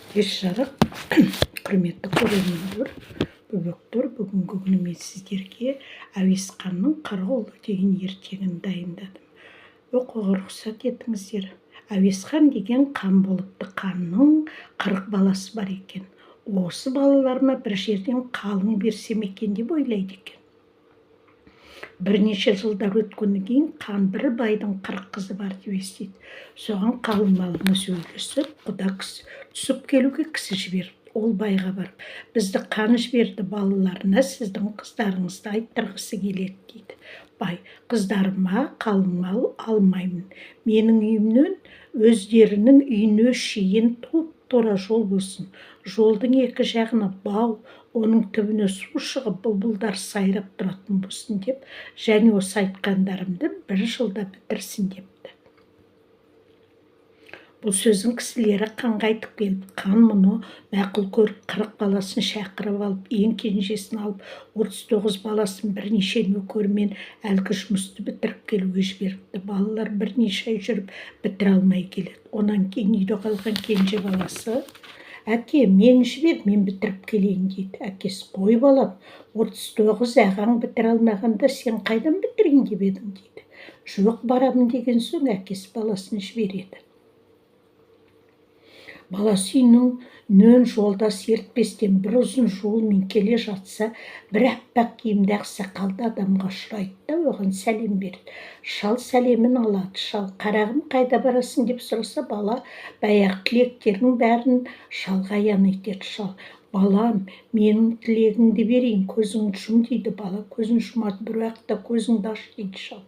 Кеш жарық, құрметті көрермендер, бөбектер, бүгінгі күні мен сіздерге Әуесханның қара ұлы деген ертегін дайындадым. Оқуға рұқсат етіңіздер. Әуесхан деген қан болыпты, қанның 40 баласы бар екен. Осы балаларыма бір жерден қалың берсем екен деп ойлайды екен. Бірнеше жылдар өткеннен кейін қан бір байдың 40 қызы бар деп естиді. Соған қалың малына сөйлесіп, құда түсіп келуге кісі жіберді. Ол байға барып, бізді қан жіберді, балаларына сіздің қыздарыңызды айттырғысы келеді дейді. Бай, қыздарыма қалың мал алмаймын. Менің үйімнен өздерінің үйіне шейін тура жол болсын. Жолдың екі жағына бау, оның түбіне су шығып, бұлбұлдар сайрап тұратын болсын деп, және осы айтқандарымды бір жылда бітірсін депті. Бұл сөздің кісілері қанға айтып келіп, қан мұны мақұл көріп 40 баласын шақырып алып, ең кенжесін алып, 39 баласын бірнеше нөкерімен әлгі жұмысты бітіріп келуге жіберіпті. Балалар бірнеше ай жүріп бітіре алмай келеді. Онан кейін үйде қалған кенже баласы: әке, мен жібер, мен бітіріп келейін дейді. Әкесі: қой балам, 39 ағаң бітіре алмағанда сен қайдан бітірейін деп едің дейді. Жоқ, барамын деген соң әкесі баласын жібереді. Баласы үйінен жолдас ертпестен бір ұзын жолмен келе жатса, бір аппақ киімді ақсақалды адамға ұшырайды да оған сәлем береді. Шал сәлемін алады. Шал: қарағым, қайда барасың деп сұраса, бала баяғы тілектерінің бәрін шалға аян етеді. Шал: балам, менің тілегіңді берейін, көзіңді жұм дейді. Бала көзін жұмады, бір уақытта көзіңді аш дейді. Шал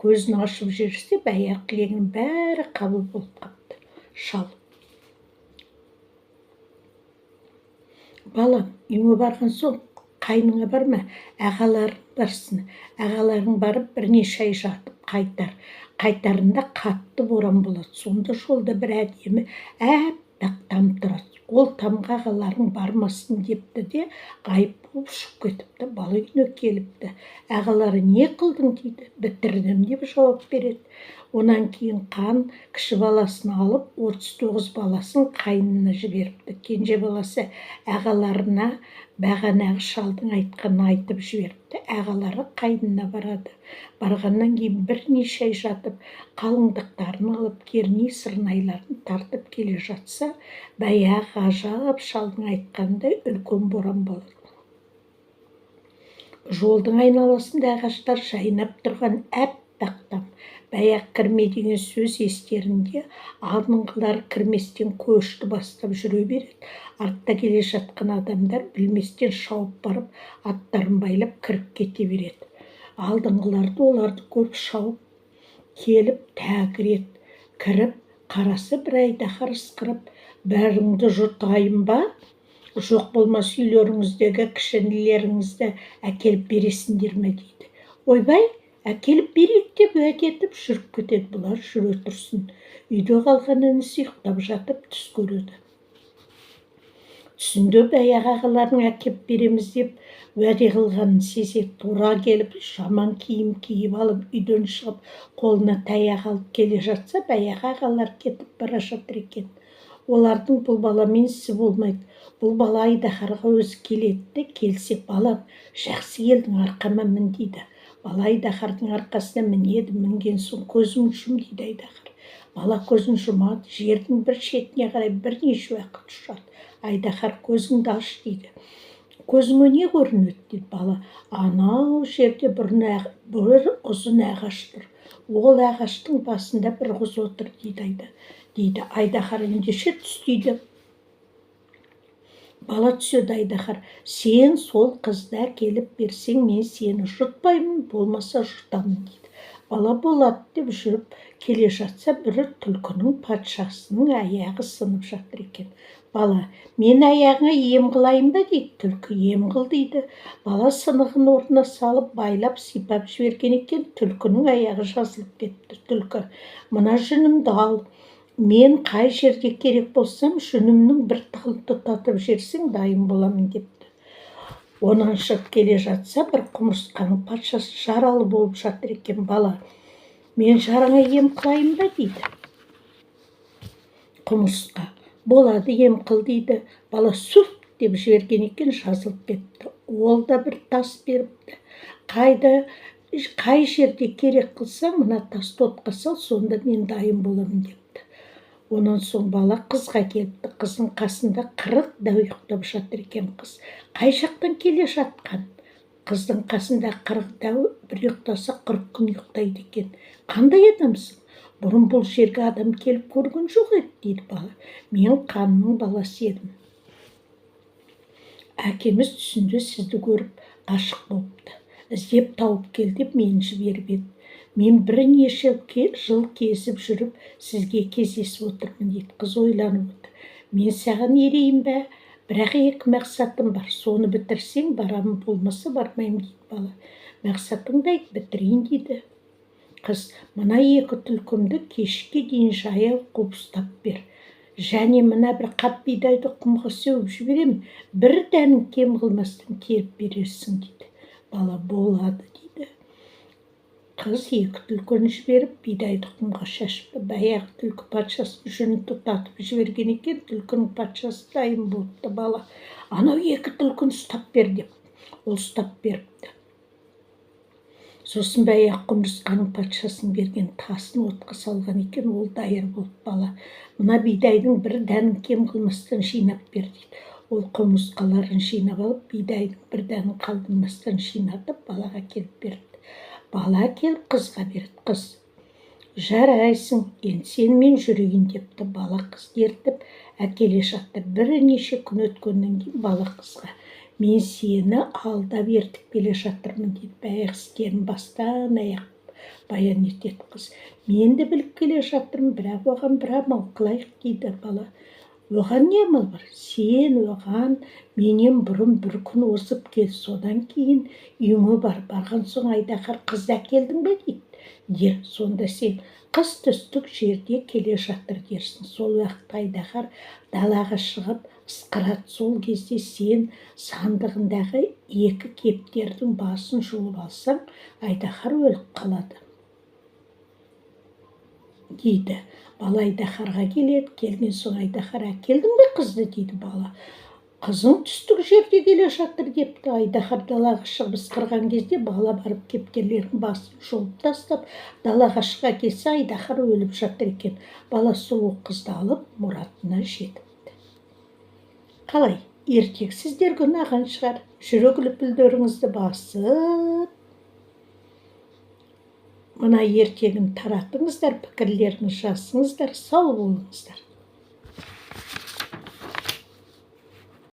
көзін ашып жіберсе, баяғы тілегінің бәрі қабыл болып қапты. Шал: балам, үйіңе барған соң қайныңа барма, ағаларың барсын. Ағаларың барып бірнеше ай жатып қайтарында қатты боран болады. Сонда жолда бір әдемі аппақ там тұрады. Ол тамға ағаларың бармасын депті де ғайып болып ұшып кетіпті. Бала үйіне келіпті. Ағалары: не қылдың дейді. Бітірдім деп жауап береді. Онан кейін қан кіші баласын алып, 39 баласын қайнына жіберіпті. Кенже баласы ағаларына бағанағы шалдың айтқанын айтып жіберіпті. Ағалары қайнына барады. Барғаннан кейін бірнеше ай жатып, қалыңдықтарын алып, керней сырнайларын тартып келе жатса, баяғы ғажап шалдың айтқандай үлкен боран болады. Жолдың айналасында ағаштар жайнап тұрған аппақ там. Баяғы кірме деген сөз естерінде, алдыңғылар кірместен көшті бастап жүре береді. Артта келе жатқан адамдар білместен шауып барып, аттарын байлап кіріп кете береді. Алдыңғыларды оларды көріп шауып келіп тәгірет кіріп қарасы, бір айдаһар ысқырып: бәріңді жұтайын ба? Жоқ болмас үйлеріңіздегі кішілеріңізді әкеліп бересіңдер ме дейді. Ойбай, әкеліп берейік деп уәде етіп жүріп кетеді. Бұлар жүре тұрсын. Үйде қалған інісі ұйықтап жатып түс көреді. Түсінде баяғы ағаларының әкеп береміз деп уәде қылғанын сезеді. Тура келіп, жаман киім киіп алып, үйден шығып, қолына таяқ алып келе жатса, баяғы ағалар кетіп бара жатыр екен. Олардың бұл баламен ісі болмайды. Бұл бала айдаһарға өзі келеді де, келсе: балам, жақсы келдің, арқама мін дейді. Бала айдаһардың арқасына мінеді. Мінген соң: көзің жұм дейді айдаһар. Бала көзін жұмады. Жердің бір шетіне қарай бірнеше уақыт ұшады. Айдаһар: көзіңді аш дейді. Көзіңе не көрінеді дейді. Бала: анау жерде бір ұзын ағаш тұр. Ол ағаштың басында бір қыз отыр дейді. Айдаһар: ендеше түс дейді. Бала түседі. Айдаһар: сен сол қызды әкеліп берсең, мен сені жұтпаймын, болмаса жұтамын дейді. Бала болады деп жүріп келе жатса, бір түлкінің патшасының аяғы сынып жатыр екен. Бала: мен аяғыңа ем қылайын ба дейді. Түлкі: ем қыл дейді. Бала сынығын орнына салып, байлап, сипап жіберген екен. Түлкінің аяғы жазылып кетті. Түлкі: мына жүнімді ал. Мен қай жерде керек болсам, жүнімнің бір тығын тұтатып жерсең, дайын боламын депті. Онан шығып келе жатса, бір құмырсқаның патшасы жаралы болып жатыр екен. Бала: мен жараңа ем қылайын ба дейді. Құмырсқа: Болады ем қыл дейді. Бала сүф деп жіберген екен, жазылып кетті. Ол да бір тас беріпті. Қай жерде керек қылсаң, мына тасты отқа сал, сонда мен дайын боламын депті. Онан соң бала қызға келіпті. Қыздың қасында 40 да ұйықтап жатыр екен қыз. Қай жақтан келе жатқан? Қыздың қасында 40 дәу, бір ұйықтаса 40 күн ұйықтайды екен. Қандай адамсың? Бұрын бұл жерге адам келіп көрген жоқ еді дейді бала. Мен қанның баласы едім. Әкеміз түсінде сізді көріп ғашық болыпты. Іздеп тауып кел деп мені жіберіп еді. Мен бірнеше жыл кезіп жүріп сізге кездесіп отырмын дейді. Қыз ойланып отыр. Мен саған ерейін бе? Бірақ екі мақсатым бар. Соны бітірсең барамын, болмаса бармаймын дейді бала. Мақсатыңды айт, бітірейін дейді. Қыз, мына екі түлкімді кешке дейін жаяу қуып ұстап бер. Және мына бір қап бидайды құмға сеуіп жіберем, бір дәнін кем қылмастан теріп берерсің дейді. Бала болады дейді. Қыз екі түлкіні жіберіп, бидайды құмға шашыпты. Баяғы түлкі патшасын жүнін тұтатып жіберген екен, түлкінің патшасы дайын болыпты. Бала, анау екі түлкіні ұстап бер деп. Ол ұстап беріпті. Сосын баяғы құмырсқаның патшасын берген тасын отқа салған екен, ол дайыр болып бала. Мына бидайдың бір дәнін кем қылмастан жинап бер дейді. Ол құмырсқаларын жинап алып, бидайдың бір дәнін қалдырмастан жинатып, балаға келіп берді. Бала келіп қызға берді. Қыз, жарайсың, енді сенімен жүрейін депті. Бала қызды ертіп әкеле жатты. Бірнеше күн өткеннен кейін бала қызға, мен сені алдап ертіп келе жатырмын дейді. Баяғы істерін бастан аяқ баян етеді қыз. Мен де біліп келе жатырмын, бірақ оған бір амал қылайық дейді бала. Оған не амал бар? Сен оған менен бұрын бір күн озып кел, содан кейін үйіңе барған соң Айдаһар қызды әкелдің бе дейді. Сонда сен қыз түстік жерде келе жатыр дерсің. Сол уақытта Айдаһар далаға шығып ысқырады. Сол кезде сен сандығындағы екі кептердің басын жұлып алсаң, Айдаһар өліп қалады дейді. Бала Айдаһарға келеді. Келген соң Айдаһар, әкелдің бе қызды дейді бала. Қызың түстік жерде келе жатыр депті. Айдаһар далаға шығып ысқырған кезде бала барып кептерлердің басын жұлып тастап, далаға шыға келсе, Айдаһар өліп жатыр екен. Бала сұлу қызды алып мұратына жетіпті. Қалай? Ертек сіздерге ұнаған шығар. Жүрек лүпілдеріңізді басып, мына ертегін таратыңыздар, пікірлеріңіз жазыңыздар, сау болыңыздар.